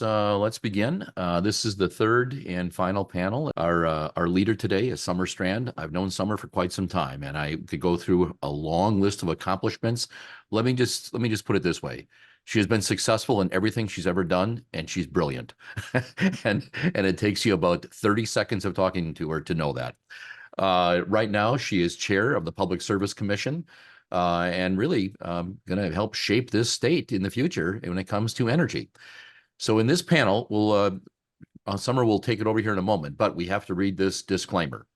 Let's begin. This is the third and final panel. Our leader today is Summer Strand. I've known Summer for quite some time, and I could go through a long list of accomplishments. Let me just put it this way: she has been successful in everything she's ever done, and she's brilliant. and it takes you about 30 seconds of talking to her to know that. Right now, she is chair of the Public Service Commission. And really going to help shape this state in the future when it comes to energy. So in this panel, Summer will take it over here in a moment, but we have to read this disclaimer.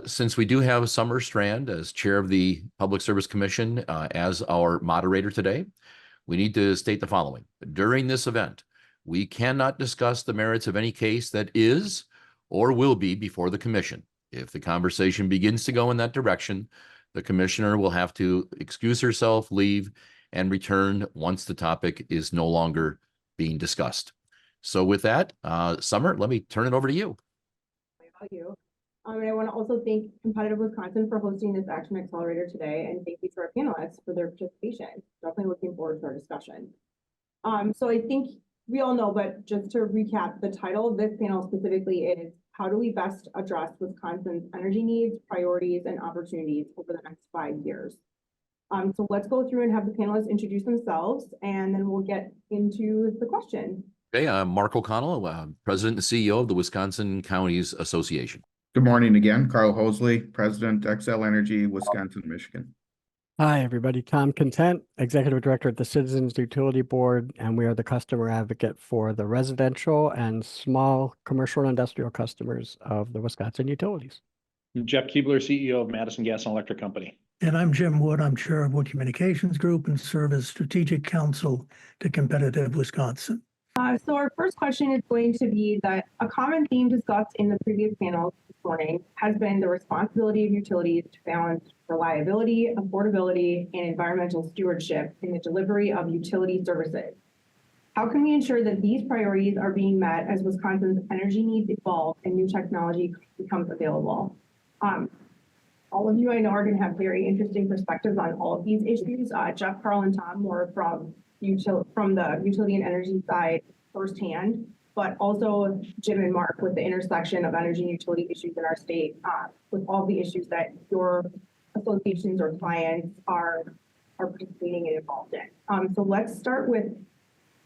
Since we do have Summer Strand as chair of the Public Service Commission as our moderator today, we need to state the following. During this event, we cannot discuss the merits of any case that is or will be before the commission. If the conversation begins to go in that direction, the commissioner will have to excuse herself, leave, and return once the topic is no longer being discussed. So with that, Summer, let me turn it over to you. About you. And I want to also thank Competitive Wisconsin for hosting this Action Accelerator today, and thank you to our panelists for their participation. Definitely looking forward to our discussion. So I think we all know, but just to recap, the title of this panel specifically is how do we best address Wisconsin's energy needs, priorities, and opportunities over the next 5 years? So let's go through and have the panelists introduce themselves, and then we'll get into the question. Okay, I'm Mark O'Connell, President and CEO of the Wisconsin Counties Association. Good morning again. Carl Hosley, President, Xcel Energy, Wisconsin, Michigan. Hi, everybody. Tom Content, Executive Director at the Citizens Utility Board, and we are the customer advocate for the residential and small commercial and industrial customers of the Wisconsin utilities. Jeff Keebler, CEO of Madison Gas and Electric Company. And I'm Jim Wood. I'm chair of Wood Communications Group and serve as strategic counsel to Competitive Wisconsin. So our first question is going to be that a common theme discussed in the previous panels this morning has been the responsibility of utilities to balance reliability, affordability, and environmental stewardship in the delivery of utility services. How can we ensure that these priorities are being met as Wisconsin's energy needs evolve and new technology becomes available? All of you I know are going to have very interesting perspectives on all of these issues. Jeff, Carl, and Tom more from the utility and energy side firsthand, but also Jim and Mark with the intersection of energy and utility issues in our state, with all the issues that your associations or clients are participating and involved in. So let's start with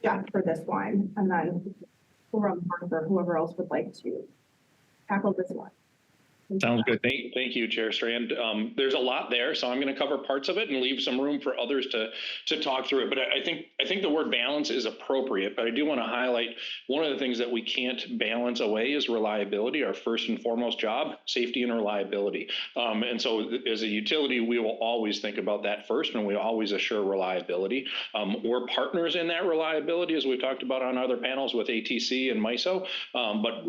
Jeff for this one, and then Mark or whoever else would like to tackle this one. Sounds good. Thank you, Chair Strand. There's a lot there, so I'm going to cover parts of it and leave some room for others to talk through it. But I think the word balance is appropriate. But I do want to highlight one of the things that we can't balance away is reliability. Our first and foremost job, safety and reliability. And so as a utility, we will always think about that first, and we always assure reliability. We're partners in that reliability, as we've talked about on other panels with ATC and MISO. But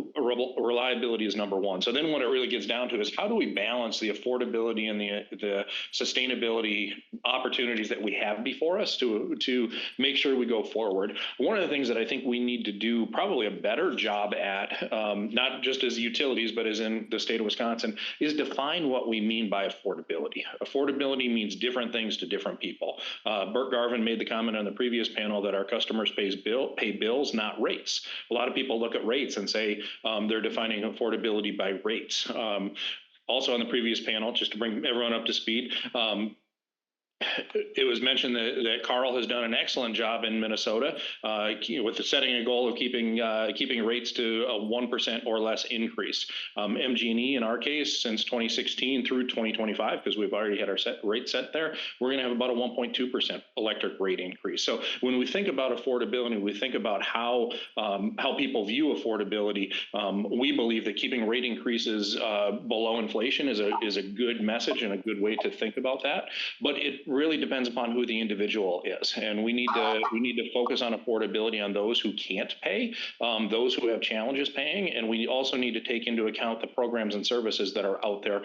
reliability is number one. So then what it really gets down to is how do we balance the affordability and the sustainability opportunities that we have before us to make sure we go forward. One of the things that I think we need to do probably a better job at, not just as utilities, but as in the state of Wisconsin, is define what we mean by affordability. Affordability means different things to different people. Bert Garvin made the comment on the previous panel that our customers pay bills, not rates. A lot of people look at rates and say they're defining affordability by rates. Also on the previous panel, just to bring everyone up to speed, it was mentioned that Carl has done an excellent job in Minnesota with setting a goal of keeping rates to a 1% or less increase. MG&E in our case, since 2016 through 2025, because we've already had our rate set there, we're going to have about a 1.2% electric rate increase. So when we think about affordability, we think about how people view affordability. We believe that keeping rate increases below inflation is a good message and a good way to think about that. But it really depends upon who the individual is, and we need to focus on affordability on those who can't pay, those who have challenges paying, and we also need to take into account the programs and services that are out there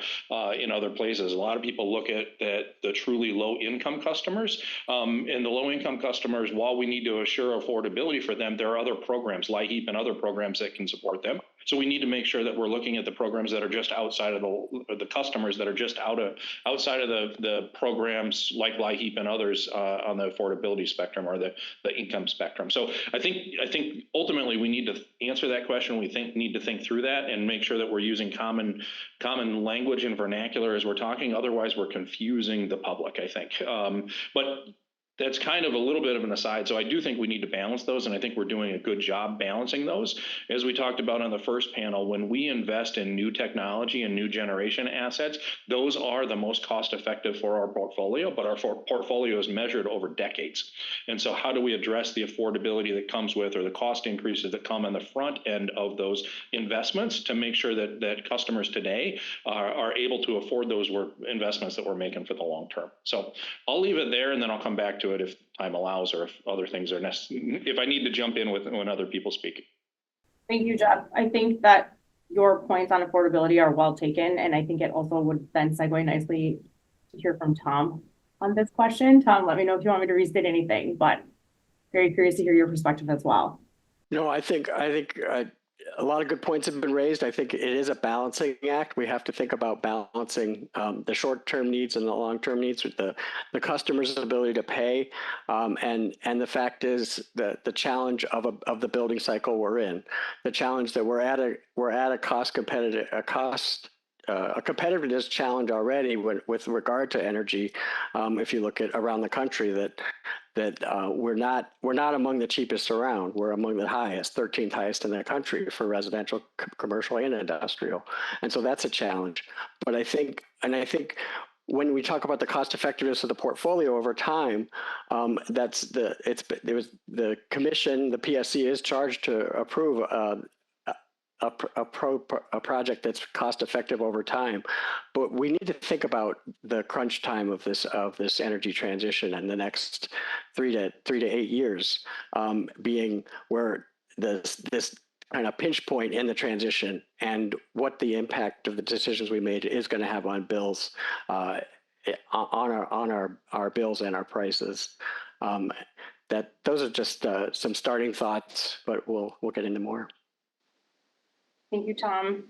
in other places. A lot of people look at the truly low-income customers, and the low-income customers, while we need to assure affordability for them, there are other programs, LIHEAP and other programs that can support them. So we need to make sure that we're looking at the programs that are just outside of the customers that are just outside of the programs like LIHEAP and others on the affordability spectrum or the income spectrum. So I think ultimately we need to answer that question. We need to think through that and make sure that we're using common language and vernacular as we're talking. Otherwise, we're confusing the public, I think. But that's kind of a little bit of an aside. So I do think we need to balance those, and I think we're doing a good job balancing those. As we talked about on the first panel, when we invest in new technology and new generation assets, those are the most cost effective for our portfolio, but our portfolio is measured over decades. And so how do we address the affordability that comes with, or the cost increases that come on the front end of those investments to make sure that customers today are able to afford those investments that we're making for the long term. So I'll leave it there, and then I'll come back to it if time allows, or if other things are necessary, if I need to jump in when other people speak. Thank you, Jeff. I think that your points on affordability are well taken, and I think it also would then segue nicely to hear from Tom on this question. Tom, let me know if you want me to restate anything, but very curious to hear your perspective as well. No, I think a lot of good points have been raised. I think it is a balancing act. We have to think about balancing the short-term needs and the long-term needs with the customer's ability to pay. And the fact is that the challenge of the building cycle we're in, the challenge that we're at a competitiveness challenge already with regard to energy. If you look at around the country, that we're not among the cheapest around. We're among the highest, 13th highest in the country for residential, commercial, and industrial. And so that's a challenge. But I think when we talk about the cost effectiveness of the portfolio over time, the commission, the PSC is charged to approve a project that's cost effective over time, but we need to think about the crunch time of this energy transition and the next 3 to 8 years being where this kind of pinch point in the transition, and what the impact of the decisions we made is going to have on bills, on our bills and our prices. That those are just some starting thoughts, but we'll get into more. Thank you, Tom.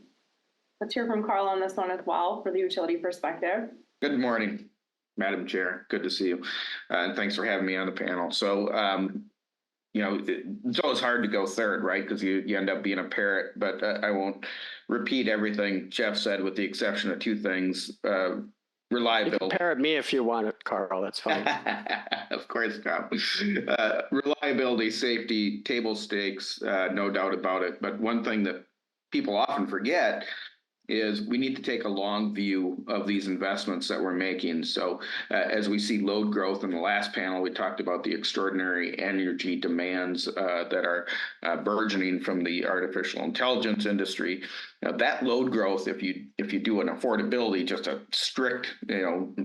Let's hear from Carl on this one as well for the utility perspective. Good morning, Madam Chair. Good to see you. And thanks for having me on the panel. So, it's always hard to go third, right? Because you end up being a parrot, but I won't repeat everything Jeff said with the exception of two things. Reliability. You can parrot me if you want it, Carl. That's fine. Of course, Carl. Reliability, safety, table stakes, no doubt about it. But one thing that people often forget is we need to take a long view of these investments that we're making. So as we see load growth in the last panel, we talked about the extraordinary energy demands that are burgeoning from the artificial intelligence industry. Now, that load growth, if you do an affordability, just a strict,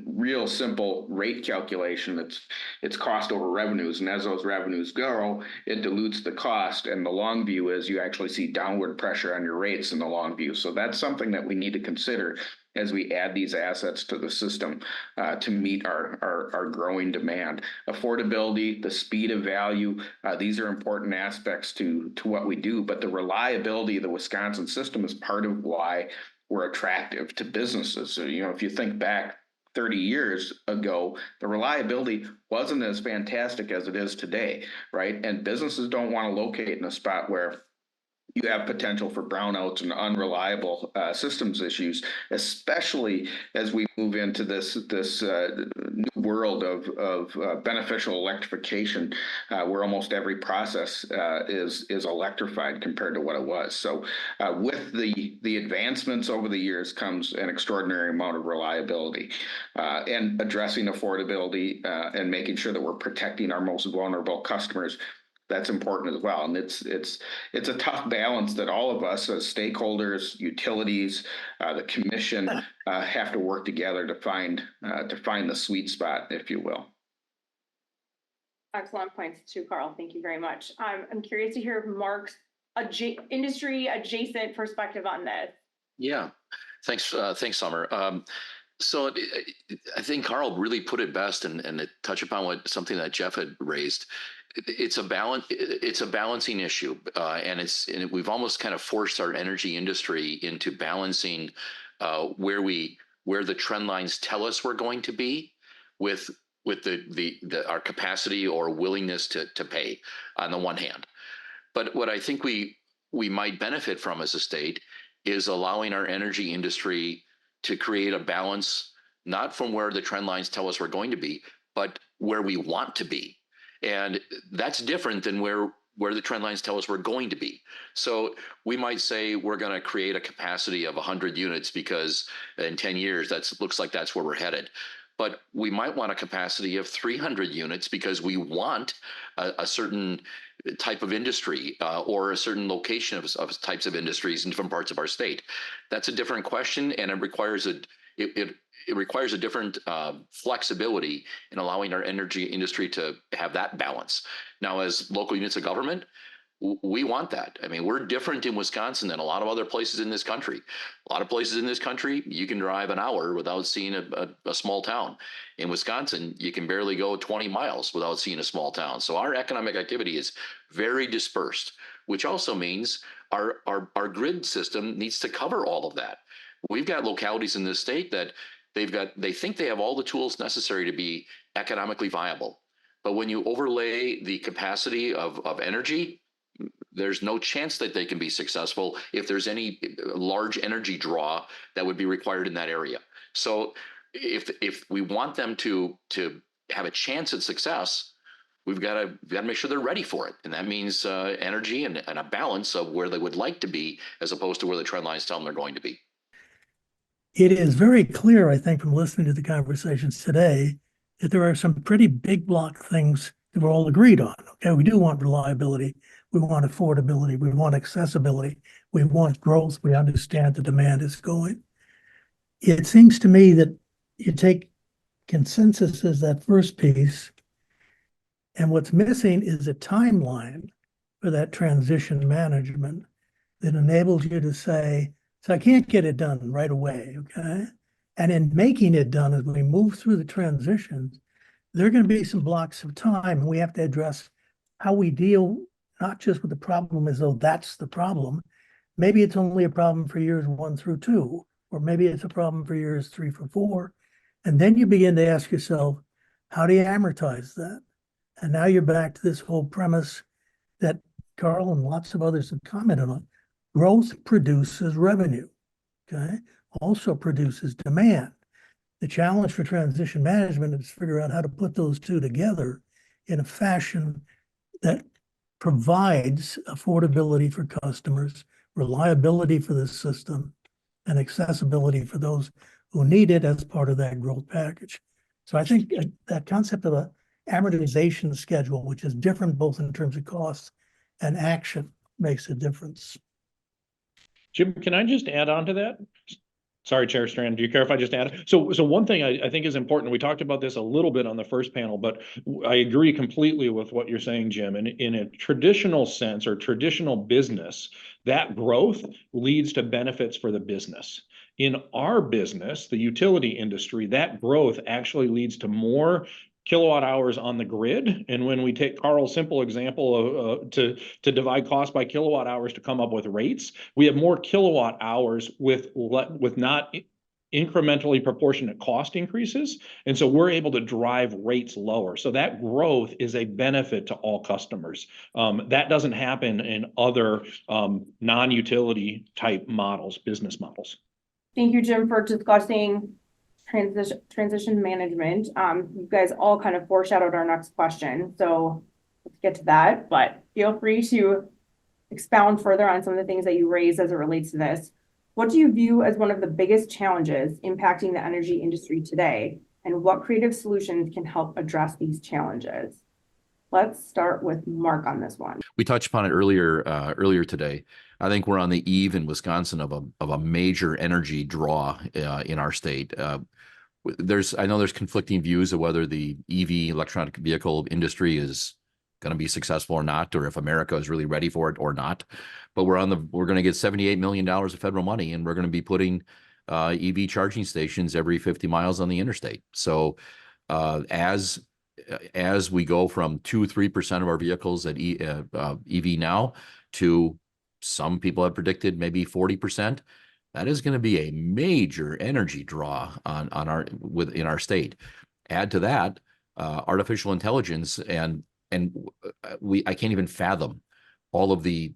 real simple rate calculation, it's cost over revenues. And as those revenues grow, it dilutes the cost. And the long view is you actually see downward pressure on your rates in the long view. So that's something that we need to consider as we add these assets to the system to meet our growing demand. Affordability, the speed of value, these are important aspects to what we do, but the reliability of the Wisconsin system is part of why we're attractive to businesses. So, if you think back 30 years ago, the reliability wasn't as fantastic as it is today, right? And businesses don't want to locate in a spot where you have potential for brownouts and unreliable systems issues, especially as we move into this new world of beneficial electrification, where almost every process is electrified compared to what it was. So with the advancements over the years comes an extraordinary amount of reliability, and addressing affordability and making sure that we're protecting our most vulnerable customers. That's important as well. And it's a tough balance that all of us as stakeholders, utilities, the commission have to work together to find the sweet spot, if you will. Excellent points too, Carl. Thank you very much. I'm curious to hear Mark's industry adjacent perspective on this. Yeah, thanks, Summer. So I think Carl really put it best, and to touch upon something that Jeff had raised. It's a balance. It's a balancing issue, and we've almost kind of forced our energy industry into balancing where the trend lines tell us we're going to be with our capacity or willingness to pay on the one hand. But what I think we might benefit from as a state is allowing our energy industry to create a balance, not from where the trend lines tell us we're going to be, but where we want to be. And that's different than where the trend lines tell us we're going to be. So we might say we're going to create a capacity of 100 units because in 10 years looks like that's where we're headed. But we might want a capacity of 300 units because we want a certain type of industry or a certain location of types of industries in different parts of our state. That's a different question, and it requires a different flexibility in allowing our energy industry to have that balance. Now, as local units of government, we want that. I mean, we're different in Wisconsin than a lot of other places in this country. A lot of places in this country, you can drive an hour without seeing a small town. In Wisconsin, you can barely go 20 miles without seeing a small town. So our economic activity is very dispersed, which also means our grid system needs to cover all of that. We've got localities in this state that they think they have all the tools necessary to be economically viable. But when you overlay the capacity of energy, there's no chance that they can be successful if there's any large energy draw that would be required in that area. So if we want them to have a chance at success, we've got to make sure they're ready for it. And that means energy and a balance of where they would like to be as opposed to where the trend lines tell them they're going to be. It is very clear, I think, from listening to the conversations today, that there are some pretty big block things that we're all agreed on. Okay, we do want reliability. We want affordability. We want accessibility. We want growth. We understand the demand is going. It seems to me that you take consensus as that first piece, and what's missing is a timeline for that transition management that enables you to say, so I can't get it done right away, okay? And in making it done, as we move through the transitions, there are going to be some blocks of time, and we have to address how we deal not just with the problem as though that's the problem. Maybe it's only a problem for years 1 through 2, or maybe it's a problem for years 3 through 4. And then you begin to ask yourself, how do you amortize that? And now you're back to this whole premise that Carl and lots of others have commented on. Growth produces revenue, okay? Also produces demand. The challenge for transition management is to figure out how to put those two together in a fashion that provides affordability for customers, reliability for the system, and accessibility for those who need it as part of that growth package. So I think that concept of a amortization schedule, which is different both in terms of costs and action, makes a difference. Jim, can I just add on to that? Sorry, Chair Strand, do you care if I just add? So one thing I think is important, we talked about this a little bit on the first panel, but I agree completely with what you're saying, Jim. And in a traditional sense or traditional business, that growth leads to benefits for the business. In our business, the utility industry, that growth actually leads to more kilowatt hours on the grid. And when we take Carl's simple example of to divide cost by kilowatt hours to come up with rates, we have more kilowatt hours with not incrementally proportionate cost increases. And so we're able to drive rates lower. So that growth is a benefit to all customers. That doesn't happen in other non-utility type models, business models. Thank you, Jim, for discussing transition management. You guys all kind of foreshadowed our next question, so let's get to that, but feel free to expound further on some of the things that you raised as it relates to this. What do you view as one of the biggest challenges impacting the energy industry today, and what creative solutions can help address these challenges? Let's start with Mark on this one. We touched upon it earlier today. I think we're on the eve in Wisconsin of a major energy draw in our state. I know there's conflicting views of whether the EV electronic vehicle industry is going to be successful or not, or if America is really ready for it or not. But we're going to get $78 million of federal money, and we're going to be putting EV charging stations every 50 miles on the interstate. So as we go from 2-3% of our vehicles at EV now to some people have predicted maybe 40%, that is going to be a major energy draw in our state. Add to that artificial intelligence, and I can't even fathom all of the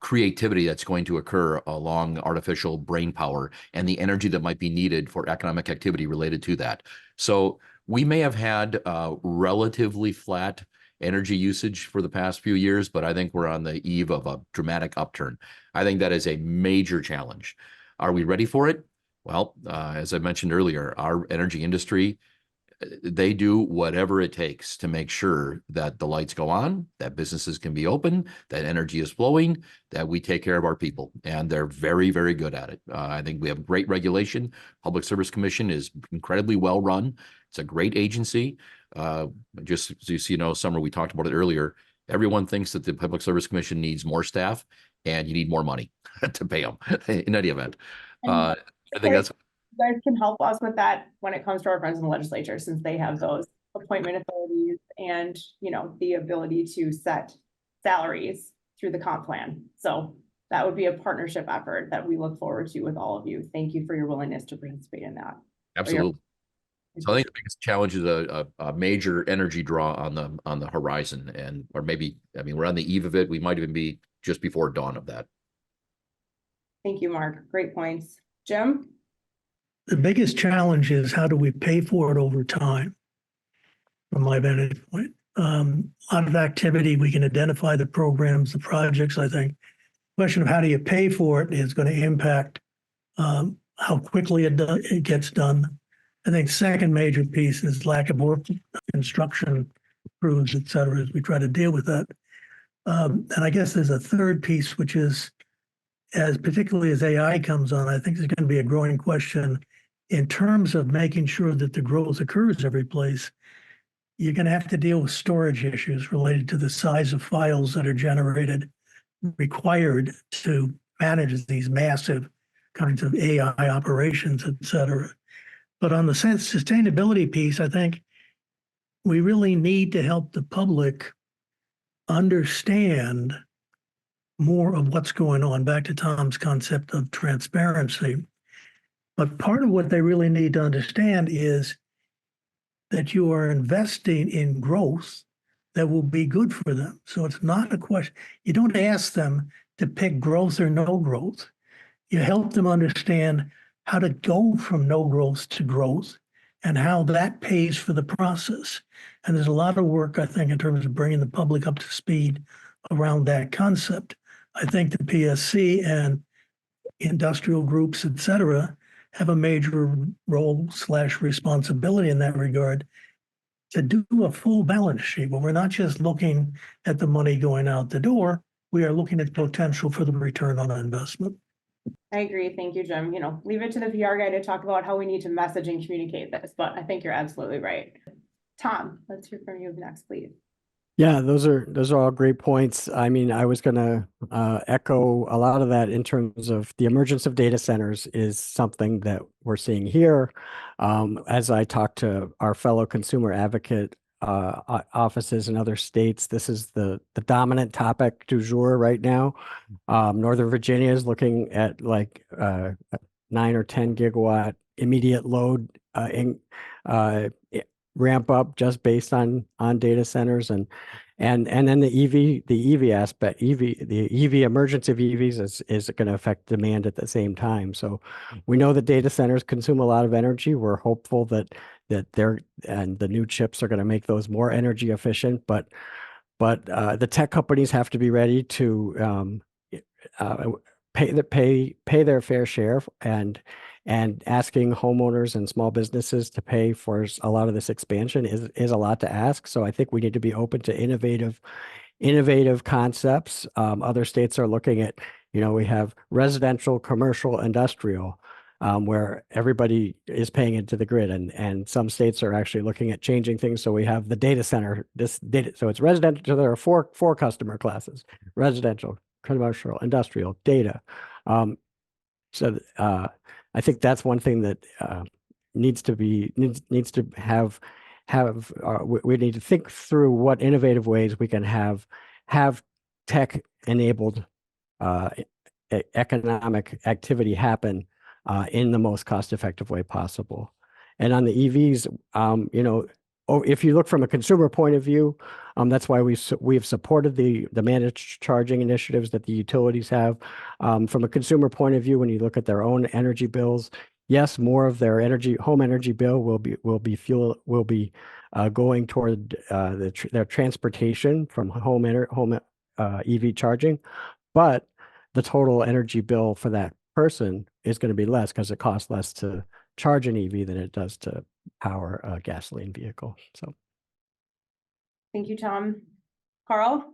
creativity that's going to occur along artificial brain power and the energy that might be needed for economic activity related to that. So we may have had relatively flat energy usage for the past few years, but I think we're on the eve of a dramatic upturn. I think that is a major challenge. Are we ready for it? Well, as I mentioned earlier, our energy industry, they do whatever it takes to make sure that the lights go on, that businesses can be open, that energy is flowing, that we take care of our people. And they're very, very good at it. I think we have great regulation. Public Service Commission is incredibly well run. It's a great agency. Just so you know, Summer, we talked about it earlier. Everyone thinks that the Public Service Commission needs more staff and you need more money to pay them in any event. I think that's You guys can help us with that when it comes to our friends in the legislature, since they have those appointment authorities and, you know, the ability to set salaries through the comp plan. So that would be a partnership effort that we look forward to with all of you. Thank you for your willingness to participate in that. absolutely. So I think the biggest challenge is a major energy draw on the horizon, or maybe, I mean, we're on the eve of it. We might even be just before dawn of that. Thank you, Mark. Great points. Jim? The biggest challenge is how do we pay for it over time? From my vantage point, a lot of activity, we can identify the programs, the projects. I think question of how do you pay for it is going to impact how quickly it gets done. I think second major piece is lack of work, construction crews, et cetera, as we try to deal with that. And I guess there's a third piece, which is, particularly as AI comes on, I think there's going to be a growing question in terms of making sure that the growth occurs every place. You're going to have to deal with storage issues related to the size of files that are generated, required to manage these massive kinds of AI operations, et cetera. But on the sustainability piece, I think we really need to help the public understand more of what's going on, back to Tom's concept of transparency. But part of what they really need to understand is that you are investing in growth that will be good for them. So it's not a question, you don't ask them to pick growth or no growth. You help them understand how to go from no growth to growth and how that pays for the process. And there's a lot of work, I think, in terms of bringing the public up to speed around that concept. I think the PSC and industrial groups, et cetera, have a major role / responsibility in that regard to do a full balance sheet where we're not just looking at the money going out the door, we are looking at potential for the return on investment. I agree. Thank you, Jim. You know, leave it to the PR guy to talk about how we need to message and communicate this, but I think you're absolutely right. Tom, let's hear from you next, please. Yeah, those are all great points. I mean, I was going to echo a lot of that in terms of the emergence of data centers is something that we're seeing here. As I talk to our fellow consumer advocate offices in other states, this is the dominant topic du jour right now. Northern Virginia is looking at like 9 or 10 gigawatt immediate load ramp up just based on data centers, and then the EV aspect, the EV emergence of EVs is going to affect demand at the same time. So we know that data centers consume a lot of energy. We're hopeful that the new chips are going to make those more energy efficient, but the tech companies have to be ready to pay their fair share, and asking homeowners and small businesses to pay for a lot of this expansion is a lot to ask. So I think we need to be open to innovative concepts. Other states are looking at, we have residential, commercial, industrial, where everybody is paying into the grid, and some states are actually looking at changing things. So we have the data center, so it's residential. So there are four customer classes: residential, commercial, industrial, data. So I think that's one thing that needs to have we need to think through what innovative ways we can have tech enabled economic activity happen in the most cost effective way possible. And on the EVs, if you look from a consumer point of view, that's why we've supported the managed charging initiatives that the utilities have. From a consumer point of view, when you look at their own energy bills, yes, more of their home energy bill will be going toward their transportation from home EV charging, but the total energy bill for that person is going to be less because it costs less to charge an EV than it does to power a gasoline vehicle. So, Thank you, Tom. Carl,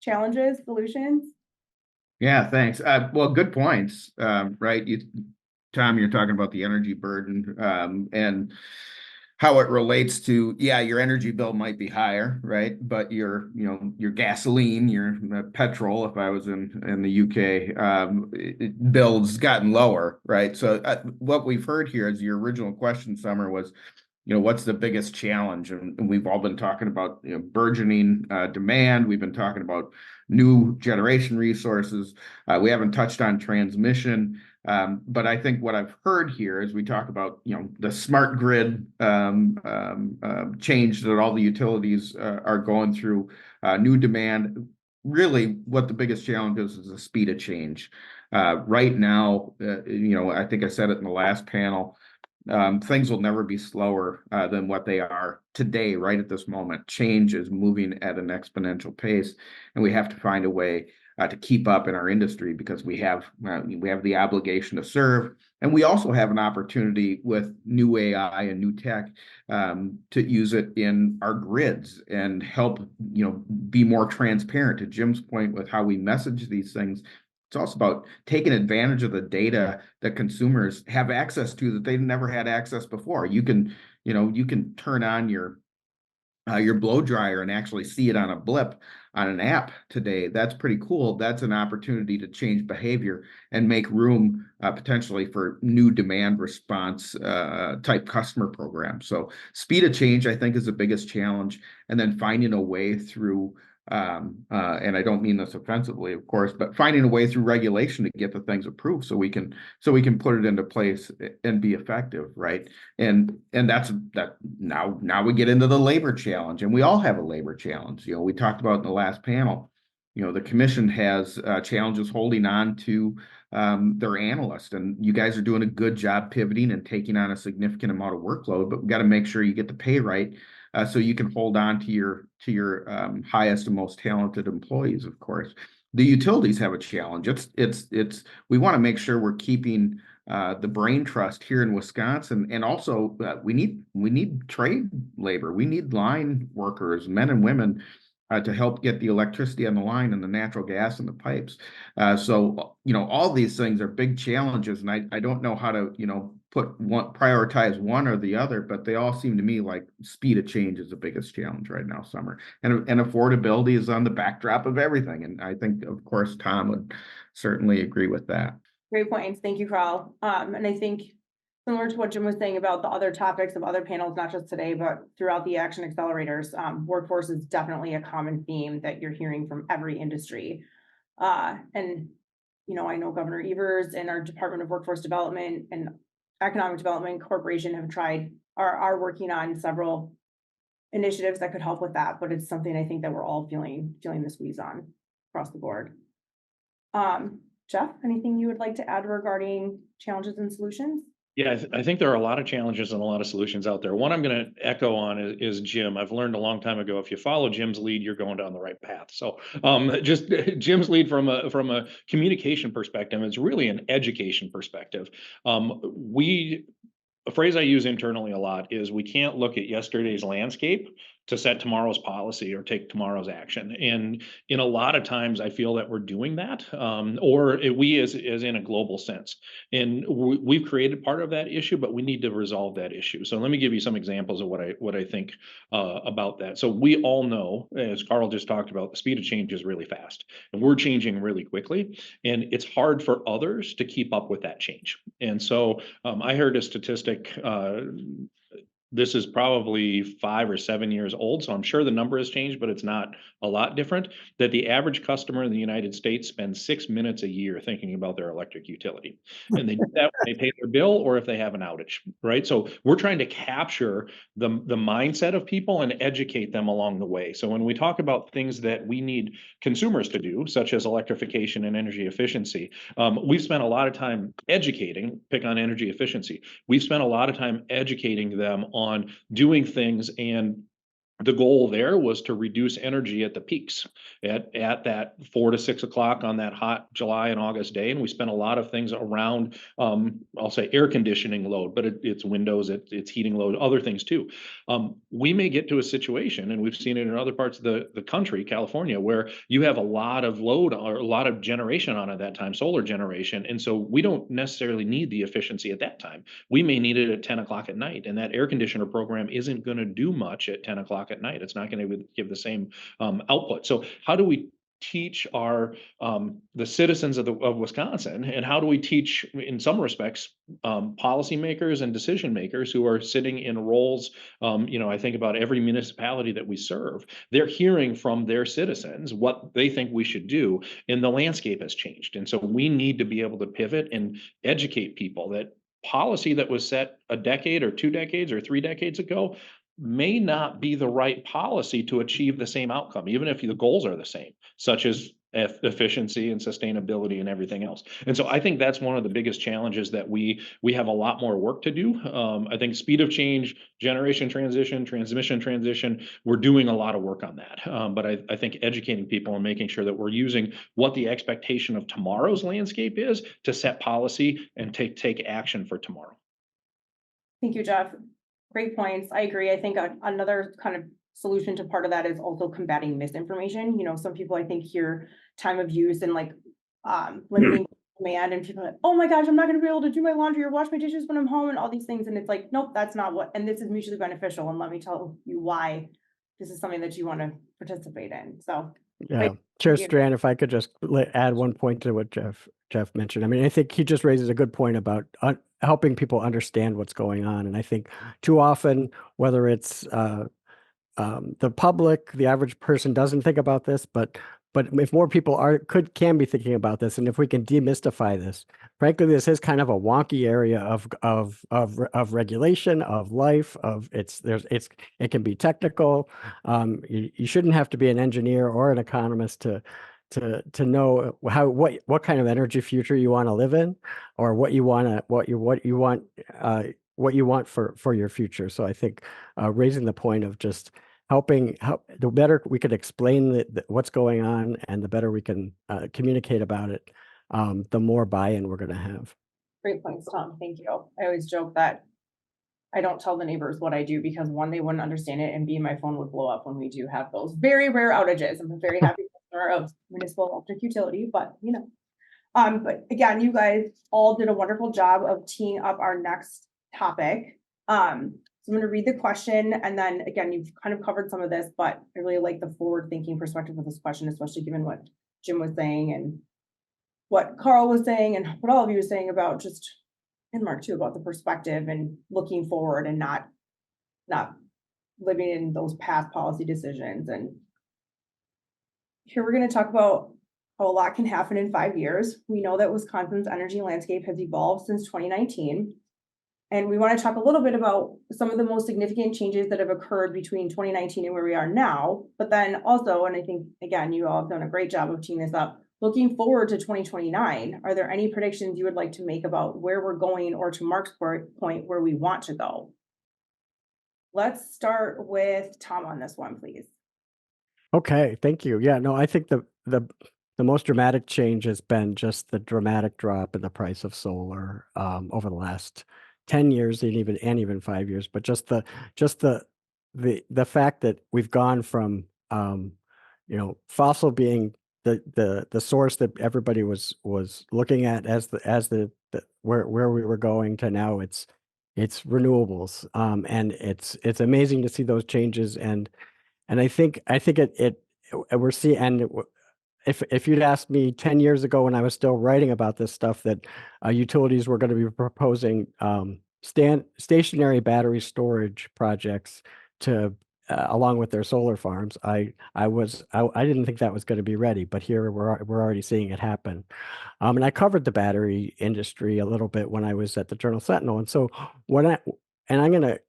challenges, solutions? Yeah, thanks. Well, good points. Right. Tom, you're talking about the energy burden, and how it relates to, yeah, your energy bill might be higher, right? But your gasoline, your petrol, if I was in the UK, bill's gotten lower, right? So what we've heard here is your original question, Summer, was, what's the biggest challenge? And we've all been talking about, burgeoning demand. We've been talking about new generation resources. We haven't touched on transmission. But I think what I've heard here is we talk about, the smart grid change that all the utilities are going through, new demand. Really, what the biggest challenge is the speed of change. Right now, I think I said it in the last panel, things will never be slower than what they are today, right at this moment. Change is moving at an exponential pace, and we have to find a way to keep up in our industry because we have the obligation to serve, and we also have an opportunity with new AI and new tech to use it in our grids and help be more transparent. To Jim's point with how we message these things, it's also about taking advantage of the data that consumers have access to that they've never had access before. You can turn on your blow dryer and actually see it on a blip on an app today. That's pretty cool. That's an opportunity to change behavior and make room potentially for new demand response type customer programs. So speed of change, I think, is the biggest challenge, and then finding a way through and I don't mean this offensively, of course, but finding a way through regulation to get the things approved so we can put it into place and be effective, right? And that's that. Now we get into the labor challenge, and we all have a labor challenge. We talked about in the last panel. The commission has challenges holding on to their analysts, and you guys are doing a good job pivoting and taking on a significant amount of workload, but we got to make sure you get the pay right. So you can hold on to your highest and most talented employees, of course. The utilities have a challenge. We want to make sure we're keeping the brain trust here in Wisconsin, and also we need trade labor. We need line workers, men and women, to help get the electricity on the line and the natural gas in the pipes. So all these things are big challenges, and I don't know how to prioritize one or the other, but they all seem to me like speed of change is the biggest challenge right now, Summer. And affordability is on the backdrop of everything. And I think, of course, Tom would certainly agree with that. Great points. Thank you, Carl. And I think similar to what Jim was saying about the other topics of other panels, not just today, but throughout the action accelerators, workforce is definitely a common theme that you're hearing from every industry. And, I know Governor Evers and our Department of Workforce Development and Economic Development Corporation are working on several initiatives that could help with that, but it's something I think that we're all feeling the squeeze on across the board. Jeff, anything you would like to add regarding challenges and solutions? Yeah, I think there are a lot of challenges and a lot of solutions out there. One I'm going to echo on is Jim. I've learned a long time ago, if you follow Jim's lead, you're going down the right path. So just Jim's lead from a communication perspective, it's really an education perspective. A phrase I use internally a lot is we can't look at yesterday's landscape to set tomorrow's policy or take tomorrow's action. And in a lot of times, I feel that we're doing that, we as in a global sense. And we've created part of that issue, but we need to resolve that issue. So let me give you some examples of what I think about that. So we all know, as Carl just talked about, the speed of change is really fast, and we're changing really quickly, and it's hard for others to keep up with that change. And so I heard a statistic. This is probably 5 or 7 years old, so I'm sure the number has changed, but it's not a lot different, that the average customer in the United States spends 6 minutes a year thinking about their electric utility. And they do that when they pay their bill or if they have an outage, right? So we're trying to capture the mindset of people and educate them along the way. So when we talk about things that we need consumers to do, such as electrification and energy efficiency, we've spent a lot of time educating, pick on energy efficiency. We've spent a lot of time educating them on doing things, and the goal there was to reduce energy at the peaks at that 4 to 6 o'clock on that hot July and August day. And we spent a lot of things around, I'll say air conditioning load, but it's windows, it's heating load, other things too. We may get to a situation, and we've seen it in other parts of the country, California, where you have a lot of load or a lot of generation on at that time, solar generation. And so we don't necessarily need the efficiency at that time. We may need it at 10 o'clock at night, and that air conditioner program isn't going to do much at 10 o'clock at night. It's not going to give the same output. So how do we teach our the citizens of Wisconsin, and how do we teach, in some respects, policymakers and decision makers who are sitting in roles? I think about every municipality that we serve. They're hearing from their citizens what they think we should do, and the landscape has changed. And so we need to be able to pivot and educate people that policy that was set a decade or 2 decades or 3 decades ago may not be the right policy to achieve the same outcome, even if the goals are the same, such as efficiency and sustainability and everything else. And so I think that's one of the biggest challenges, that we have a lot more work to do. I think speed of change, generation transition, transmission transition, we're doing a lot of work on that. But I think educating people and making sure that we're using what the expectation of tomorrow's landscape is to set policy and take action for tomorrow. Thank you, Jeff. Great points. I agree. I think another kind of solution to part of that is also combating misinformation. Some people, I think, hear time of use and limiting demand, and people are like, oh my gosh, I'm not going to be able to do my laundry or wash my dishes when I'm home, and all these things. And it's like, nope, that's not what, and this is mutually beneficial. And let me tell you why this is something that you want to participate in. So yeah, Chair Strand, if I could just add one point to what Jeff mentioned. I mean, I think he just raises a good point about helping people understand what's going on. And I think too often, whether it's the public, the average person doesn't think about this, but if more people can be thinking about this, and if we can demystify this, frankly, this is kind of a wonky area of regulation, of life, it can be technical. You shouldn't have to be an engineer or an economist to know what kind of energy future you want to live in, or what you want for your future. So I think raising the point of just the better we could explain what's going on, and the better we can communicate about it, the more buy-in we're going to have. Great points, Tom. Thank you. I always joke that I don't tell the neighbors what I do, because one, they wouldn't understand it, and B, my phone would blow up when we do have those very rare outages. I'm a very happy customer of municipal electric utility, but but again, you guys all did a wonderful job of teeing up our next topic. So I'm going to read the question, and then again, you've kind of covered some of this, but I really like the forward-thinking perspective of this question, especially given what Jim was saying and what Carl was saying and what all of you were saying about and Mark too, about the perspective and looking forward and not living in those past policy decisions. And here we're going to talk about how a lot can happen in 5 years. We know that Wisconsin's energy landscape has evolved since 2019. And we want to talk a little bit about some of the most significant changes that have occurred between 2019 and where we are now. But then also, and I think, again, you all have done a great job of teeing this up, looking forward to 2029, are there any predictions you would like to make about where we're going, or to Mark's point, where we want to go? Let's start with Tom on this one, please. Okay, thank you. Yeah, no, I think the most dramatic change has been just the dramatic drop in the price of solar over the last 10 years and even 5 years, but just the the fact that we've gone from fossil being the source that everybody was looking at as the where we were going to now it's renewables, and it's amazing to see those changes, and I think we're seeing, and if you'd asked me 10 years ago when I was still writing about this stuff that utilities were going to be proposing stationary battery storage projects to along with their solar farms, I didn't think that was going to be ready, but here we're already seeing it happen. And I covered the battery industry a little bit when I was at the Journal Sentinel, and so I'm going to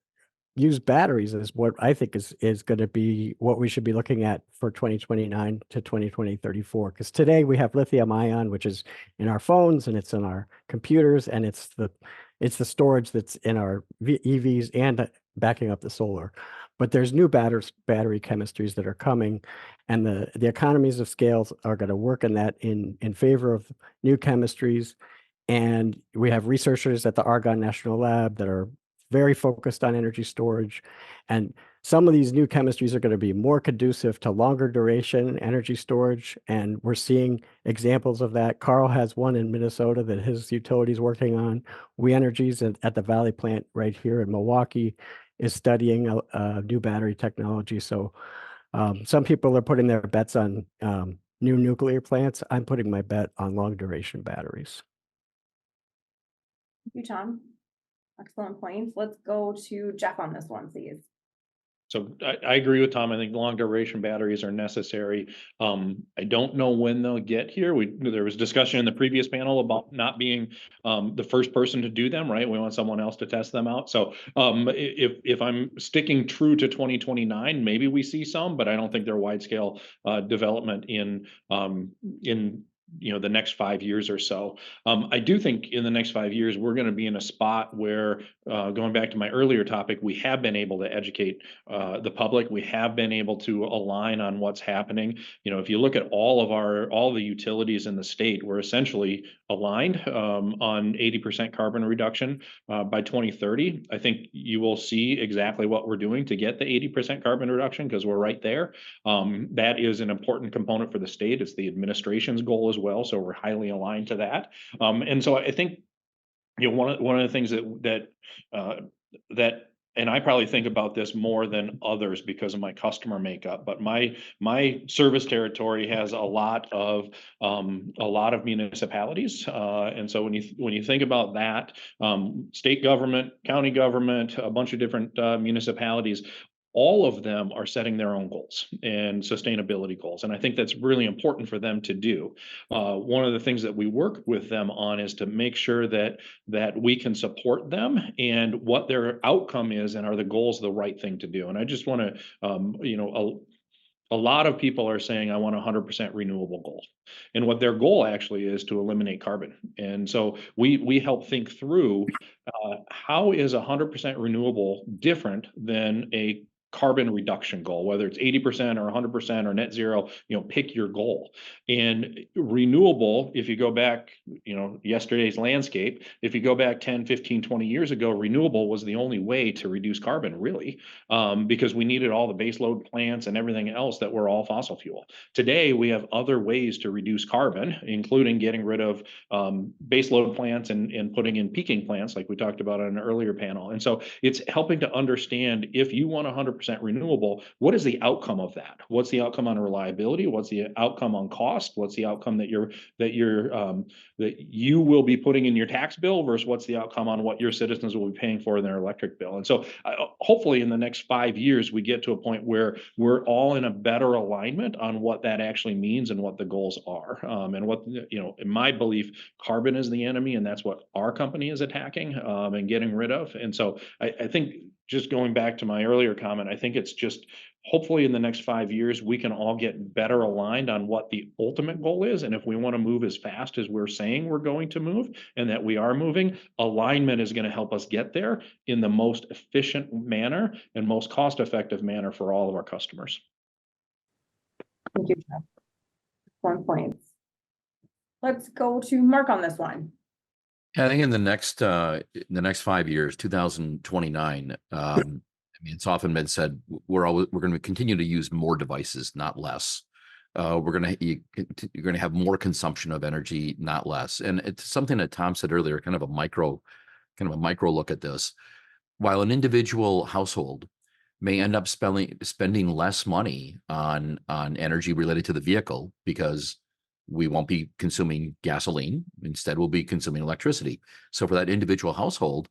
use batteries as what I think is going to be what we should be looking at for 2029 to 2034. Because today we have lithium ion, which is in our phones and it's in our computers, and it's the storage that's in our EVs and backing up the solar. But there's new battery chemistries that are coming, and the economies of scales are going to work in that in favor of new chemistries. And we have researchers at the Argonne National Lab that are very focused on energy storage. And some of these new chemistries are going to be more conducive to longer duration energy storage. And we're seeing examples of that. Carl has one in Minnesota that his utility is working on. We Energies at the Valley plant right here in Milwaukee is studying a new battery technology. So some people are putting their bets on new nuclear plants. I'm putting my bet on long duration batteries. Thank you, Tom. Excellent points. Let's go to Jeff on this one, please. So I agree with Tom. I think long duration batteries are necessary. I don't know when they'll get here. There was discussion in the previous panel about not being the first person to do them, right? We want someone else to test them out. So if I'm sticking true to 2029, maybe we see some, but I don't think they're wide scale development in the next 5 years or so. I do think in the next 5 years, we're going to be in a spot where, going back to my earlier topic, we have been able to educate the public. We have been able to align on what's happening. If you look at all the utilities in the state, we're essentially aligned on 80% carbon reduction by 2030. I think you will see exactly what we're doing to get the 80% carbon reduction, because we're right there. That is an important component for the state. It's the administration's goal as well. So we're highly aligned to that. And so I think, one of the things that and I probably think about this more than others because of my customer makeup, but my service territory has a lot of municipalities, and so when you think about that, state government, county government, a bunch of different municipalities, all of them are setting their own goals and sustainability goals. And I think that's really important for them to do. One of the things that we work with them on is to make sure that we can support them and what their outcome is, and are the goals the right thing to do. And I just want to, a lot of people are saying, I want a 100% renewable goal. And what their goal actually is to eliminate carbon. And so we help think through how is 100% renewable different than a carbon reduction goal, whether it's 80% or 100% or net zero, pick your goal. And renewable, if you go back, yesterday's landscape, if you go back 10, 15, 20 years ago, renewable was the only way to reduce carbon, really, because we needed all the baseload plants and everything else that were all fossil fuel. Today, we have other ways to reduce carbon, including getting rid of baseload plants and putting in peaking plants, like we talked about on an earlier panel. And so it's helping to understand, if you want 100% renewable, what is the outcome of that? What's the outcome on reliability? What's the outcome on cost? What's the outcome that you will be putting in your tax bill versus what's the outcome on what your citizens will be paying for in their electric bill? And so hopefully in the next 5 years, we get to a point where we're all in a better alignment on what that actually means and what the goals are. And what, in my belief, carbon is the enemy, and that's what our company is attacking and getting rid of. And so I think, just going back to my earlier comment, I think it's just, hopefully in the next 5 years, we can all get better aligned on what the ultimate goal is. And if we want to move as fast as we're saying we're going to move, and that we are moving, alignment is going to help us get there in the most efficient manner and most cost-effective manner for all of our customers. Thank you, Jeff. 1 point. Let's go to Mark on this one. I think in the next 5 years, 2029, mean, it's often been said, we're going to continue to use more devices, not less. You're going to have more consumption of energy, not less. And it's something that Tom said earlier, kind of a micro look at this. While an individual household may end up spending less money on energy related to the vehicle because we won't be consuming gasoline. Instead, we'll be consuming electricity. So for that individual household,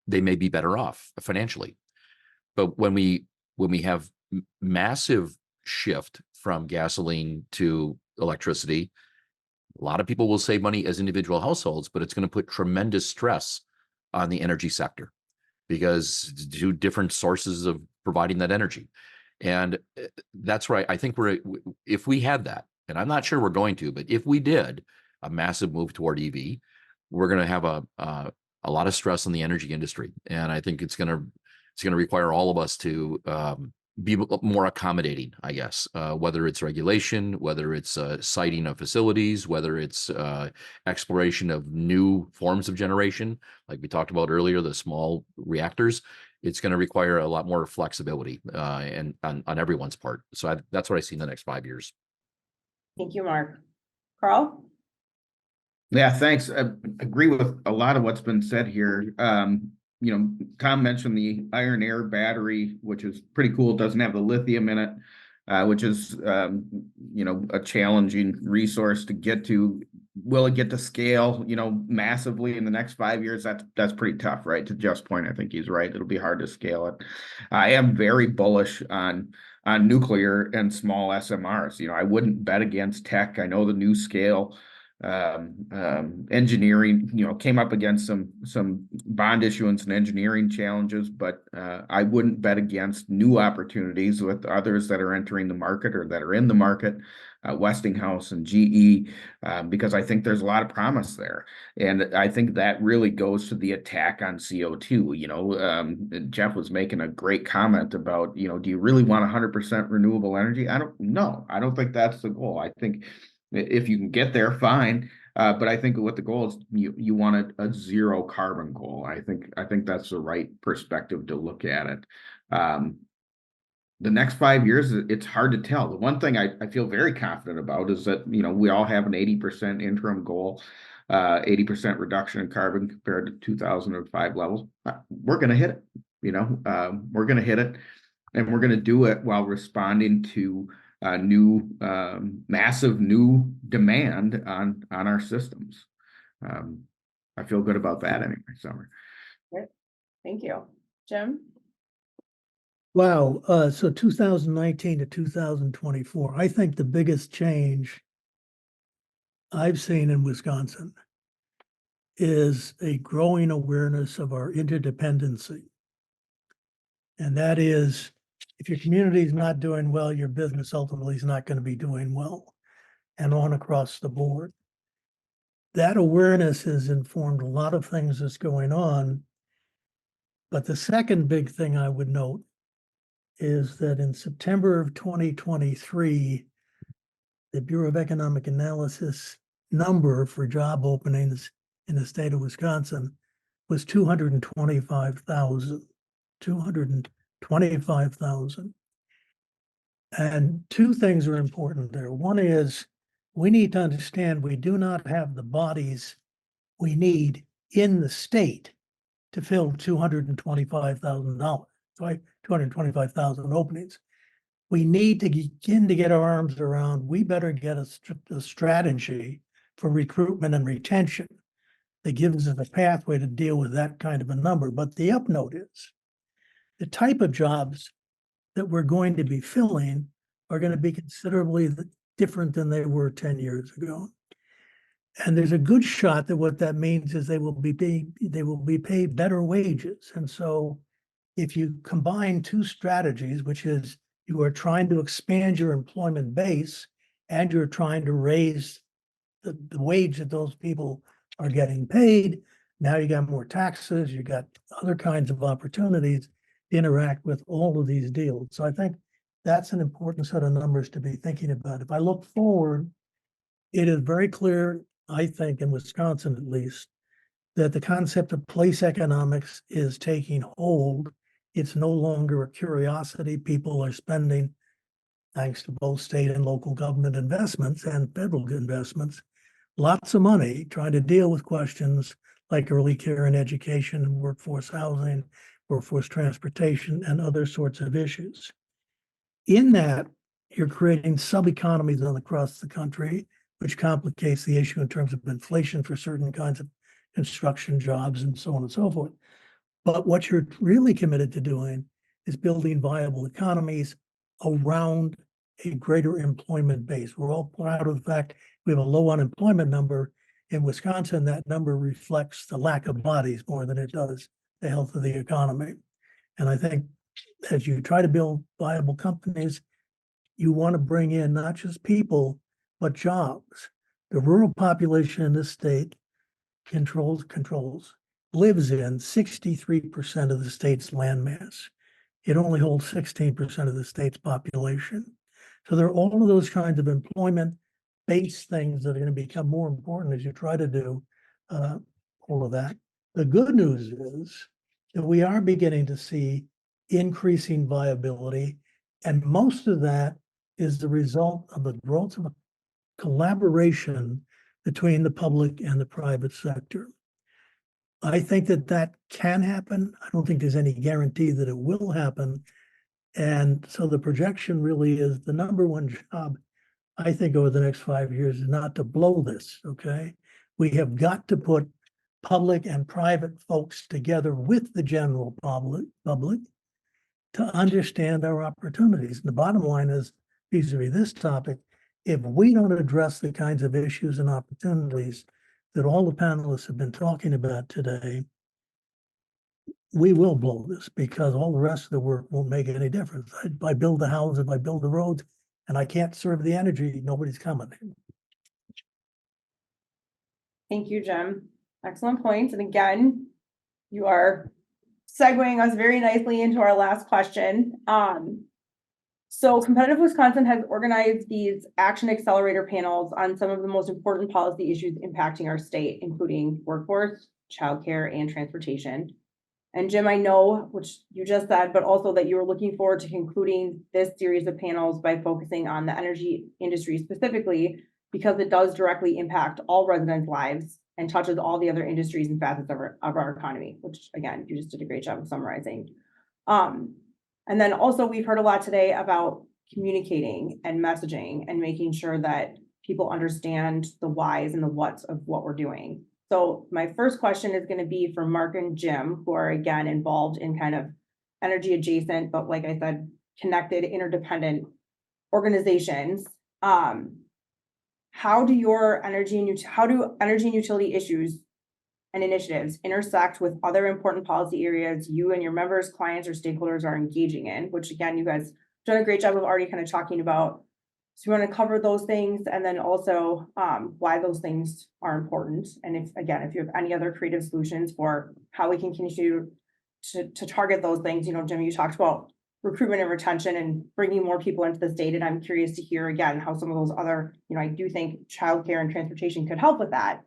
they may be better off financially. But when we have massive shift from gasoline to electricity, a lot of people will save money as individual households, but it's going to put tremendous stress on the energy sector because two different sources of providing that energy. And that's right. I think if we had that, and I'm not sure we're going to, but if we did a massive move toward EV, we're going to have a lot of stress on the energy industry. And I think it's going to require all of us to be more accommodating, I guess, whether it's regulation, whether it's siting of facilities, whether it's exploration of new forms of generation, like we talked about earlier, the small reactors. It's going to require a lot more flexibility and on everyone's part. So that's what I see in the next 5 years. Thank you, Mark. Carl? Yeah, thanks. I agree with a lot of what's been said here. Tom mentioned the iron air battery, which is pretty cool. It doesn't have the lithium in it, which is, a challenging resource to get to. Will it get to scale, massively in the next 5 years? That's pretty tough, right? To Jeff's point, I think he's right. It'll be hard to scale it. I am very bullish on nuclear and small SMRs. I wouldn't bet against tech. I know the new scale engineering, came up against some bond issuance and engineering challenges, but I wouldn't bet against new opportunities with others that are entering the market or that are in the market, Westinghouse and GE, because I think there's a lot of promise there. And I think that really goes to the attack on CO2. Jeff was making a great comment about, do you really want 100% renewable energy? I don't think that's the goal. I think if you can get there, fine. But I think what the goal is, you want a zero carbon goal. I think that's the right perspective to look at it. The next 5 years, it's hard to tell. The one thing I feel very confident about is that, we all have an 80% interim goal, 80% reduction in carbon compared to 2005 levels. We're going to hit it. We're going to hit it, and we're going to do it while responding to massive new demand on our systems. I feel good about that anyway, Summer. Great. Thank you. Jim? Wow. So 2019 to 2024, I think the biggest change I've seen in Wisconsin is a growing awareness of our interdependency. And that is, if your community is not doing well, your business ultimately is not going to be doing well, and on across the board. That awareness has informed a lot of things that's going on. But the second big thing I would note is that in September of 2023, the Bureau of Economic Analysis number for job openings in the state of Wisconsin was 225,000. 225,000. And two things are important there. One is we need to understand we do not have the bodies we need in the state to fill $225,000, right? 225,000 openings. We need to begin to get our arms around, we better get a strategy for recruitment and retention that gives us a pathway to deal with that kind of a number. But the upnote is the type of jobs that we're going to be filling are going to be considerably different than they were 10 years ago. And there's a good shot that what that means is they will be paid better wages. And so if you combine two strategies, which is you are trying to expand your employment base and you're trying to raise the wage that those people are getting paid, now you got more taxes, you got other kinds of opportunities to interact with all of these deals. So I think that's an important set of numbers to be thinking about. If I look forward, it is very clear, I think, in Wisconsin at least, that the concept of place economics is taking hold It's no longer a curiosity. People are spending, thanks to both state and local government investments and federal investments, lots of money trying to deal with questions like early care and education, workforce housing, workforce transportation, and other sorts of issues. In that, you're creating sub-economies across the country, which complicates the issue in terms of inflation for certain kinds of construction jobs and so on and so forth. But what you're really committed to doing is building viable economies around a greater employment base. We're all proud of the fact we have a low unemployment number. In Wisconsin, that number reflects the lack of bodies more than it does the health of the economy. And I think as you try to build viable companies, you want to bring in not just people, but jobs. The rural population in this state lives in 63% of the state's landmass. It only holds 16% of the state's population. So there are all of those kinds of employment-based things that are going to become more important as you try to do all of that. The good news is that we are beginning to see increasing viability, and most of that is the result of the growth of a collaboration between the public and the private sector. I think that that can happen. I don't think there's any guarantee that it will happen. And so the projection really is the number one job, I think, over the next 5 years is not to blow this, okay? We have got to put public and private folks together with the general public to understand our opportunities. And the bottom line is, vis-a-vis this topic, if we don't address the kinds of issues and opportunities that all the panelists have been talking about today, we will blow this because all the rest of the work won't make any difference. If I build the house, if I build the roads, and I can't serve the energy, nobody's coming. Thank you, Jim. Excellent points. And again, you are segueing us very nicely into our last question. So Competitive Wisconsin has organized these Action Accelerator panels on some of the most important policy issues impacting our state, including workforce, childcare, and transportation. And Jim, I know, which you just said, but also that you were looking forward to concluding this series of panels by focusing on the energy industry specifically, because it does directly impact all residents' lives and touches all the other industries and facets of our economy, which again, you just did a great job of summarizing. And then also we've heard a lot today about communicating and messaging and making sure that people understand the whys and the whats of what we're doing. So my first question is going to be for Mark and Jim, who are again involved in kind of energy adjacent, but like I said, connected, interdependent organizations. How do energy and utility issues and initiatives intersect with other important policy areas you and your members, clients, or stakeholders are engaging in, which again, you guys done a great job of already kind of talking about. So we want to cover those things and then also why those things are important. And if you have any other creative solutions for how we can continue to target those things, Jim, you talked about recruitment and retention and bringing more people into the state. And I'm curious to hear again, how some of those other, I do think childcare and transportation could help with that.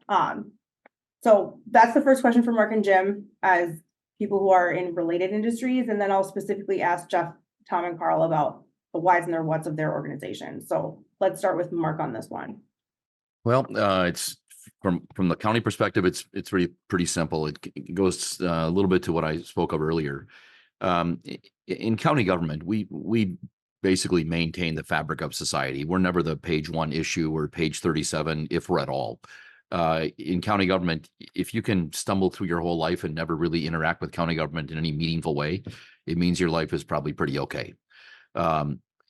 So that's the first question for Mark and Jim as people who are in related industries. And then I'll specifically ask Jeff, Tom, and Carl about the whys and their whats of their organization. So let's start with Mark on this one. Well, it's from the county perspective, it's pretty simple. It goes a little bit to what I spoke of earlier. In county government, we basically maintain the fabric of society. We're never the page 1 issue or page 37, if we're at all. In county government, if you can stumble through your whole life and never really interact with county government in any meaningful way, it means your life is probably pretty okay.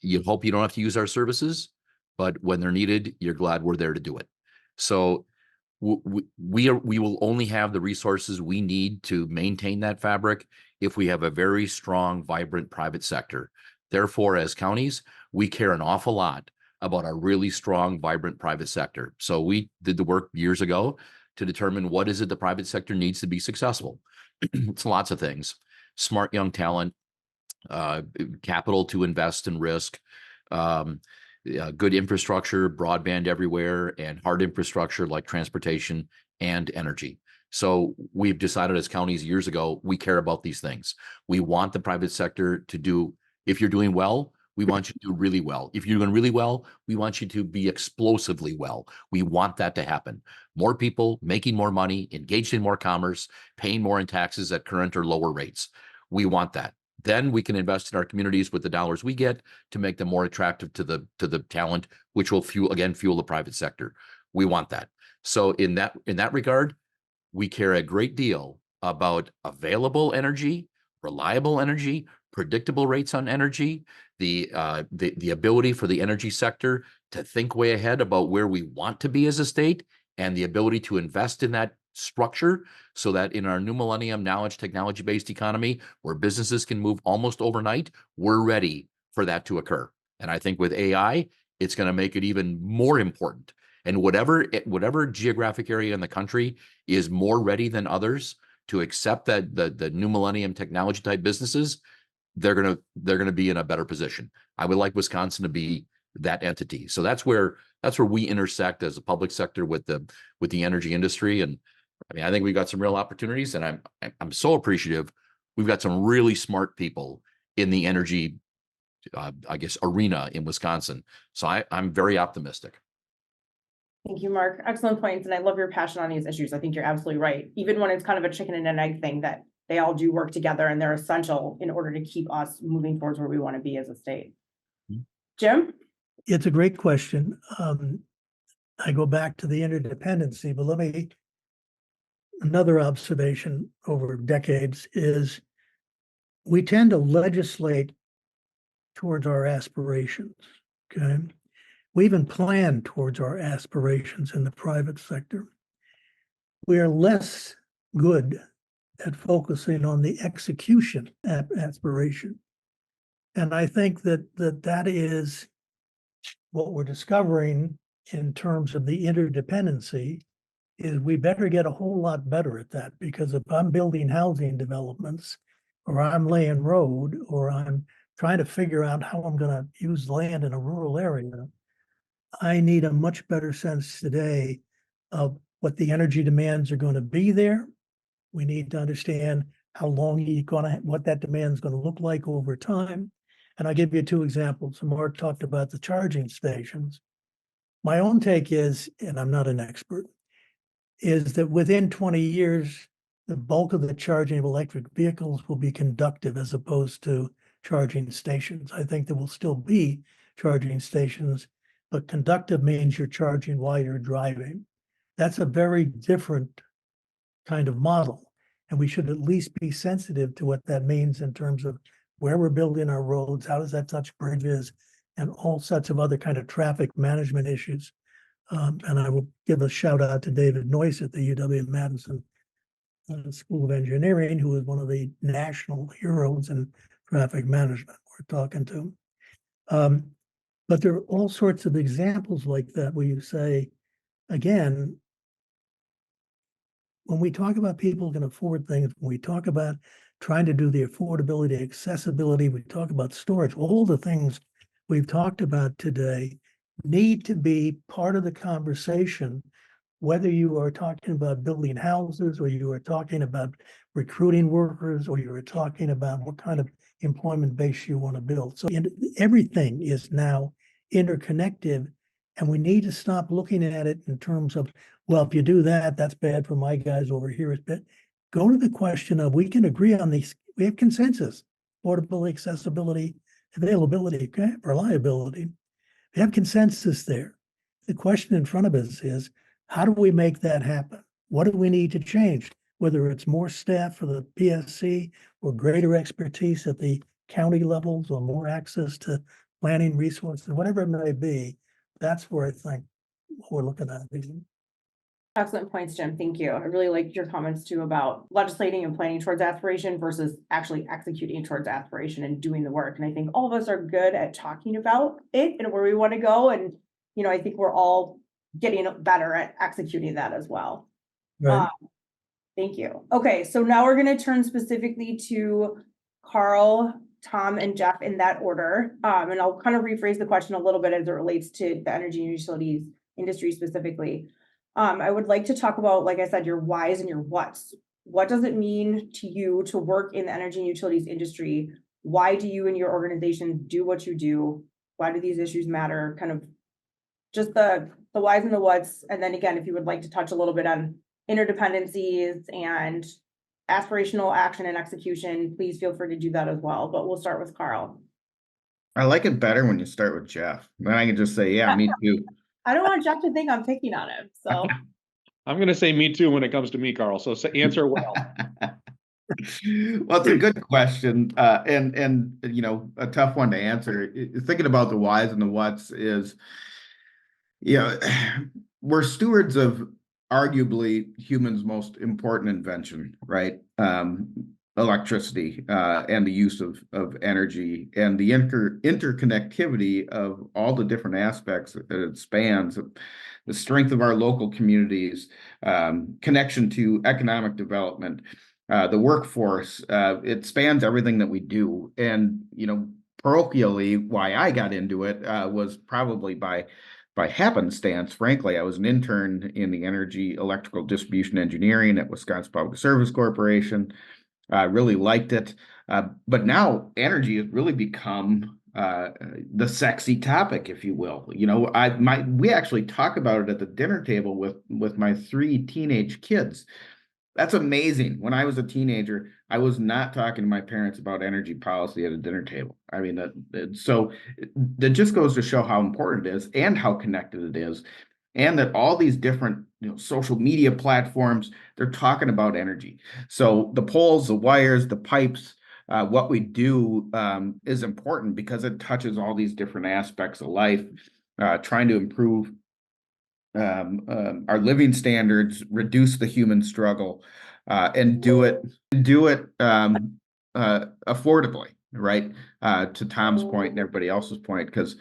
You hope you don't have to use our services, but when they're needed, you're glad we're there to do it. So we will only have the resources we need to maintain that fabric if we have a very strong, vibrant private sector. Therefore, as counties, we care an awful lot about a really strong, vibrant private sector. So we did the work years ago to determine what is it the private sector needs to be successful. It's lots of things: smart young talent, capital to invest and risk, good infrastructure, broadband everywhere, and hard infrastructure like transportation and energy. So we've decided as counties years ago, we care about these things. We want the private sector to do, if you're doing well, we want you to do really well. If you're doing really well, we want you to be explosively well. We want that to happen. More people making more money, engaged in more commerce, paying more in taxes at current or lower rates. We want that. Then we can invest in our communities with the dollars we get to make them more attractive to the talent, which will fuel the private sector. We want that. So in that regard, we care a great deal about available energy, reliable energy, predictable rates on energy, the ability for the energy sector to think way ahead about where we want to be as a state, and the ability to invest in that structure so that in our new millennium knowledge technology-based economy where businesses can move almost overnight, we're ready for that to occur. And I think with AI, it's going to make it even more important. And whatever geographic area in the country is more ready than others to accept that the new millennium technology type businesses, they're gonna be in a better position. I would like Wisconsin to be that entity. So that's where we intersect as a public sector with the energy industry. And I mean, I think we've got some real opportunities, and I'm so appreciative. We've got some really smart people in the energy, I guess, arena in Wisconsin. So I'm very optimistic. Thank you, Mark. Excellent points. And I love your passion on these issues. I think you're absolutely right. Even when it's kind of a chicken and an egg thing, that they all do work together and they're essential in order to keep us moving towards where we want to be as a state. Jim? It's a great question. I go back to the interdependency, but another observation over decades is we tend to legislate towards our aspirations, okay? We even plan towards our aspirations in the private sector. We are less good at focusing on the execution aspiration. And I think that is what we're discovering in terms of the interdependency is we better get a whole lot better at that, because if I'm building housing developments or I'm laying road or I'm trying to figure out how I'm going to use land in a rural area, I need a much better sense today of what the energy demands are going to be there. We need to understand how long what that demand is going to look like over time. And I'll give you two examples. Mark talked about the charging stations. My own take is, and I'm not an expert, is that within 20 years, the bulk of the charging of electric vehicles will be conductive as opposed to charging stations. I think there will still be charging stations, but conductive means you're charging while you're driving. That's a very different kind of model. And we should at least be sensitive to what that means in terms of where we're building our roads, how does that touch bridges, and all sorts of other kind of traffic management issues. And I will give a shout out to David Noyce at the UW-Madison School of Engineering, who is one of the national heroes in traffic management we're talking to. But there are all sorts of examples like that where you say, again, when we talk about people who can afford things, when we talk about trying to do the affordability, accessibility, we talk about storage, all the things we've talked about today need to be part of the conversation, whether you are talking about building houses or you are talking about recruiting workers or you are talking about what kind of employment base you want to build. So everything is now interconnected, and we need to stop looking at it in terms of, well, if you do that, that's bad for my guys over here. It's bad. Go to the question of, we can agree on these. We have consensus, affordability, accessibility, availability, okay, reliability. We have consensus there. The question in front of us is, how do we make that happen? What do we need to change? Whether it's more staff for the PSC or greater expertise at the county levels or more access to planning resources, whatever it may be, that's where I think we're looking at. Excellent points, Jim. Thank you. I really liked your comments too about legislating and planning towards aspiration versus actually executing towards aspiration and doing the work. And I think all of us are good at talking about it and where we want to go. And, I think we're all getting better at executing that as well. Right. Thank you. Okay, so now we're going to turn specifically to Carl, Tom, and Jeff in that order. And I'll kind of rephrase the question a little bit as it relates to the energy and utilities industry specifically. I would like to talk about, like I said, your whys and your whats. What does it mean to you to work in the energy and utilities industry? Why do you and your organization do what you do? Why do these issues matter? Kind of just the whys and the whats. And then again, if you would like to touch a little bit on interdependencies and aspirational action and execution, please feel free to do that as well. But we'll start with Carl. I like it better when you start with Jeff. Then I can just say, yeah, me too. I don't want Jeff to think I'm picking on him. So I'm going to say me too when it comes to me, Carl. So answer well. Well, it's a good question, and you know, a tough one to answer. Thinking about the whys and the whats is, you know, we're stewards of arguably humans' most important invention, right? Electricity, and the use of energy and the interconnectivity of all the different aspects that it spans, the strength of our local communities, connection to economic development, the workforce. It spans everything that we do. And, you know, parochially, why I got into it was probably by happenstance. Frankly, I was an intern in the energy electrical distribution engineering at Wisconsin Public Service Corporation. I really liked it. But now energy has really become the sexy topic, if you will. You know, we actually talk about it at the dinner table with my 3 teenage kids. That's amazing. When I was a teenager, I was not talking to my parents about energy policy at a dinner table. I mean, that just goes to show how important it is and how connected it is, and that all these different, you know, social media platforms, they're talking about energy. So the poles, the wires, the pipes, what we do is important because it touches all these different aspects of life, trying to improve our living standards, reduce the human struggle, and do it affordably, right? To Tom's point and everybody else's point, because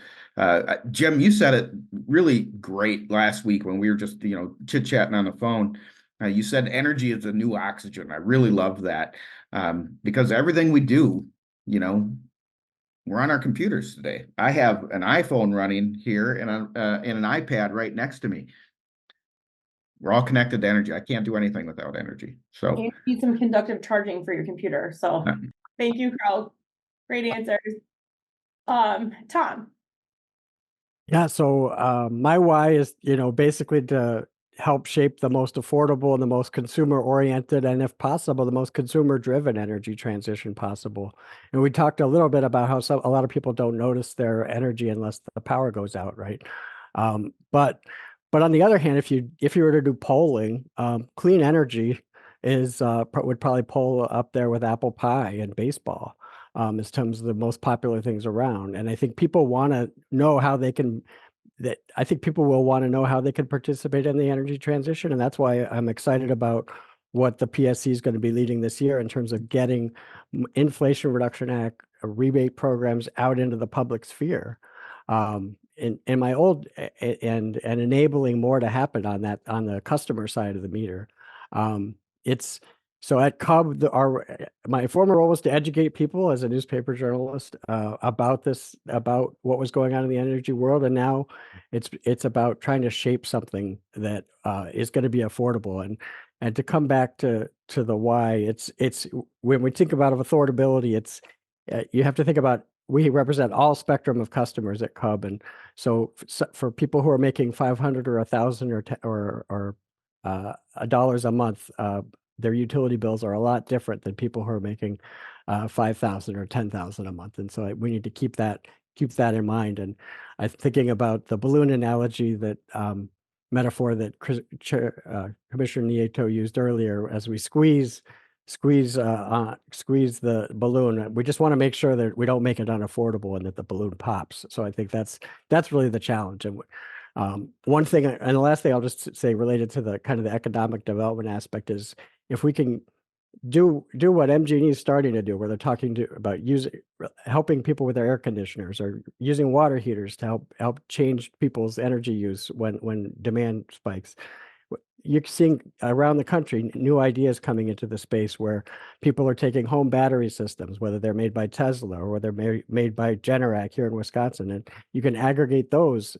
Jim, you said it really great last week when we were just, you know, chit-chatting on the phone. You said energy is the new oxygen. I really love that, because everything we do, you know, we're on our computers today. I have an iPhone running here and an iPad right next to me. We're all connected to energy. I can't do anything without energy. So and you need some conductive charging for your computer. So thank you, Carl. Great answers. Tom. Yeah, so my why is, you know, basically to help shape the most affordable and the most consumer-oriented, and if possible, the most consumer-driven energy transition possible. And we talked a little bit about how a lot of people don't notice their energy unless the power goes out, right? But on the other hand, if you were to do polling, clean energy is would probably poll up there with apple pie and baseball. In terms of the most popular things around. And I think people want to know how they can, I think people will want to know how they can participate in the energy transition. And that's why I'm excited about what the PSC is going to be leading this year in terms of getting Inflation Reduction Act rebate programs out into the public sphere. In my old and enabling more to happen on the customer side of the meter. So at Cub, my former role was to educate people as a newspaper journalist about what was going on in the energy world, and now it's about trying to shape something that is going to be affordable. And to come back to the why, it's when we think about affordability, it's you have to think about, we represent all spectrum of customers at Cub, and so for people who are making 500 or 1,000 or dollars a month, their utility bills are a lot different than people who are making 5,000 or 10,000 a month. And so we need to keep that in mind. And I'm thinking about the balloon analogy, that metaphor that Commissioner Nieto used earlier. As we squeeze the balloon, we just want to make sure that we don't make it unaffordable and that the balloon pops. So I think that's really the challenge. And one thing, and the last thing I'll just say related to the kind of the economic development aspect, is if we can do what MG&E is starting to do, where they're talking about helping people with their air conditioners or using water heaters to help change people's energy use when demand spikes. you're seeing around the country new ideas coming into the space where people are taking home battery systems, whether they're made by Tesla or whether they're made by Generac here in Wisconsin, and you can aggregate those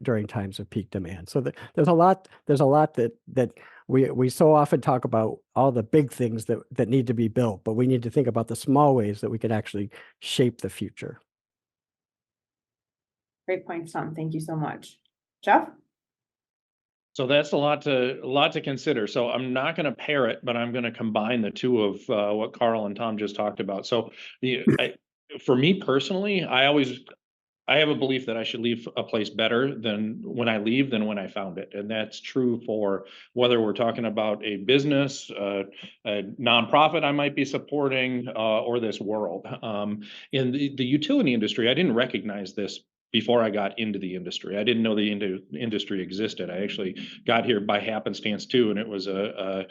during times of peak demand. So there's a lot that we so often talk about all the big things that need to be built, but we need to think about the small ways that we can actually shape the future. Great points, Tom. Thank you so much. Jeff? So that's a lot to consider. So I'm not going to pair it, but I'm going to combine the two of what Carl and Tom just talked about. So for me personally, I have a belief that I should leave a place better than when I leave than when I found it. And that's true for whether we're talking about a business, a nonprofit I might be supporting, or this world. In the utility industry, I didn't recognize this before I got into the industry. I didn't know the industry existed. I actually got here by happenstance too, and it was a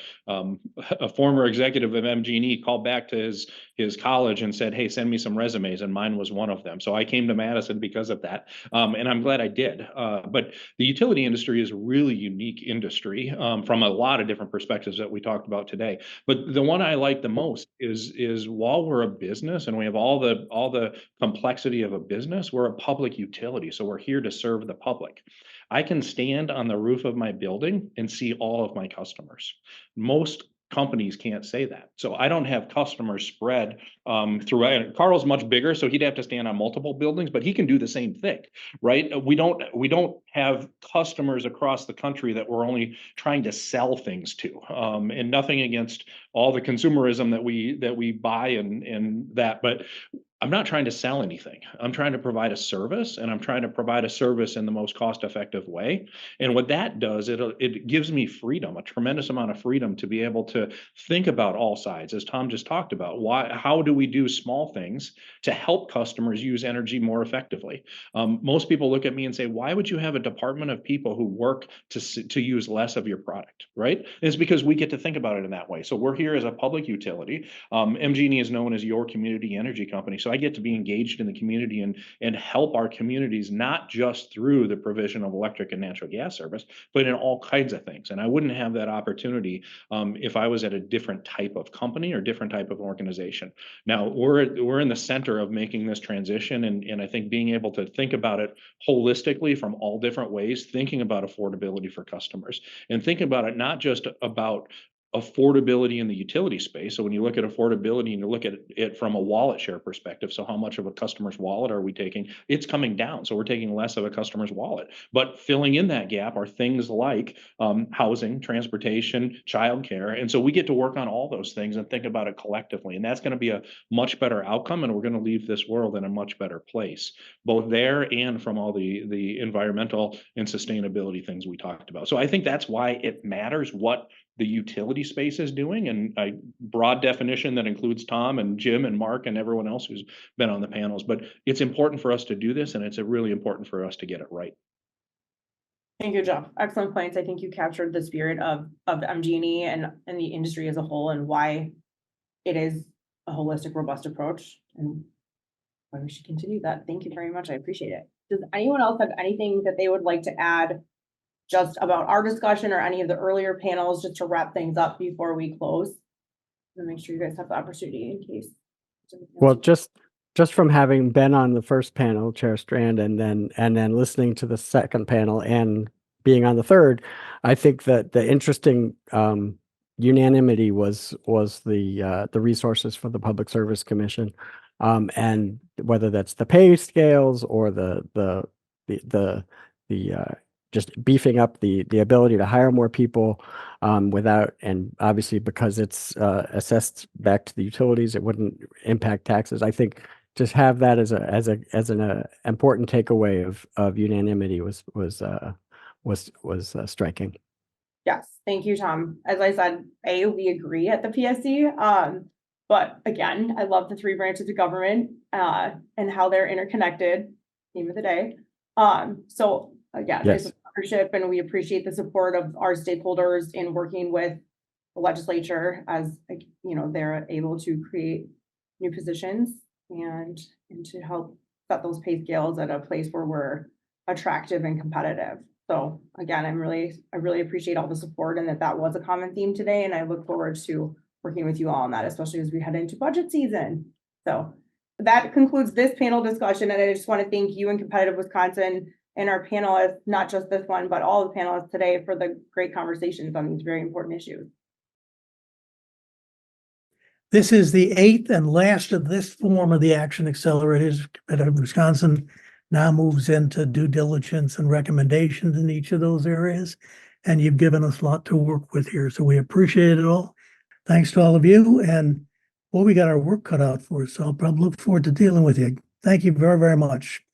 former executive of MG&E called back to his college and said, "Hey, send me some resumes," and mine was one of them. So I came to Madison because of that, and I'm glad I did. But the utility industry is a really unique industry from a lot of different perspectives that we talked about today. But the one I like the most is while we're a business and we have all the complexity of a business, we're a public utility, so we're here to serve the public. I can stand on the roof of my building and see all of my customers. Most companies can't say that. So I don't have customers spread throughout. Carl's much bigger, so he'd have to stand on multiple buildings, but he can do the same thing, right? We don't have customers across the country that we're only trying to sell things to. And nothing against all the consumerism that we buy and that, but I'm not trying to sell anything. I'm trying to provide a service, and I'm trying to provide a service in the most cost-effective way. And what that does, it gives me freedom, a tremendous amount of freedom to be able to think about all sides, as Tom just talked about. How do we do small things to help customers use energy more effectively? Most people look at me and say, "Why would you have a department of people who work to use less of your product?" Right? And it's because we get to think about it in that way. So we're here as a public utility. MG&E is known as your community energy company. So I get to be engaged in the community and help our communities, not just through the provision of electric and natural gas service, but in all kinds of things. And I wouldn't have that opportunity if I was at a different type of company or different type of organization. Now we're in the center of making this transition, and I think being able to think about it holistically from all different ways, thinking about affordability for customers, and thinking about it not just about affordability in the utility space. So when you look at affordability and you look at it from a wallet share perspective, so how much of a customer's wallet are we taking? It's coming down. So we're taking less of a customer's wallet. But filling in that gap are things like housing, transportation, childcare. And so we get to work on all those things and think about it collectively. And that's going to be a much better outcome. And we're going to leave this world in a much better place, both there and from all the environmental and sustainability things we talked about. So I think that's why it matters what the utility space is doing, and a broad definition that includes Tom and Jim and Mark and everyone else who's been on the panels. But it's important for us to do this, and it's really important for us to get it right. Thank you, Jeff. Excellent points. I think you captured the spirit of MG&E and the industry as a whole, and why it is a holistic, robust approach, and why we should continue that. Thank you very much. I appreciate it. Does anyone else have anything that they would like to add just about our discussion or any of the earlier panels, just to wrap things up before we close? And make sure you guys have the opportunity in case. Well, just from having been on the first panel, Chair Strand, and then listening to the second panel and being on the third, I think that the interesting unanimity was the resources for the Public Service Commission, and whether that's the pay scales or the just beefing up the ability to hire more people without, and obviously because it's assessed back to the utilities, it wouldn't impact taxes. I think just have that as an important takeaway of unanimity was striking. Yes, thank you, Tom. As I said, we agree at the PSC. But again, I love the three branches of government and how they're interconnected. Theme of the day. So again, Yes. There's a partnership, and we appreciate the support of our stakeholders in working with the legislature as they're able to create new positions and to help set those pay scales at a place where we're attractive and competitive. So again, I really appreciate all the support and that was a common theme today. And I look forward to working with you all on that, especially as we head into budget season. So that concludes this panel discussion. And I just want to thank you and Competitive Wisconsin and our panelists, not just this one, but all the panelists today for the great conversations on these very important issues. This is the 8th and last of this form of the action accelerators. Competitive Wisconsin now moves into due diligence and recommendations in each of those areas. And you've given us a lot to work with here. So we appreciate it all. Thanks to all of you. And well, we got our work cut out for us. So I'll probably look forward to dealing with you. Thank you very, very much.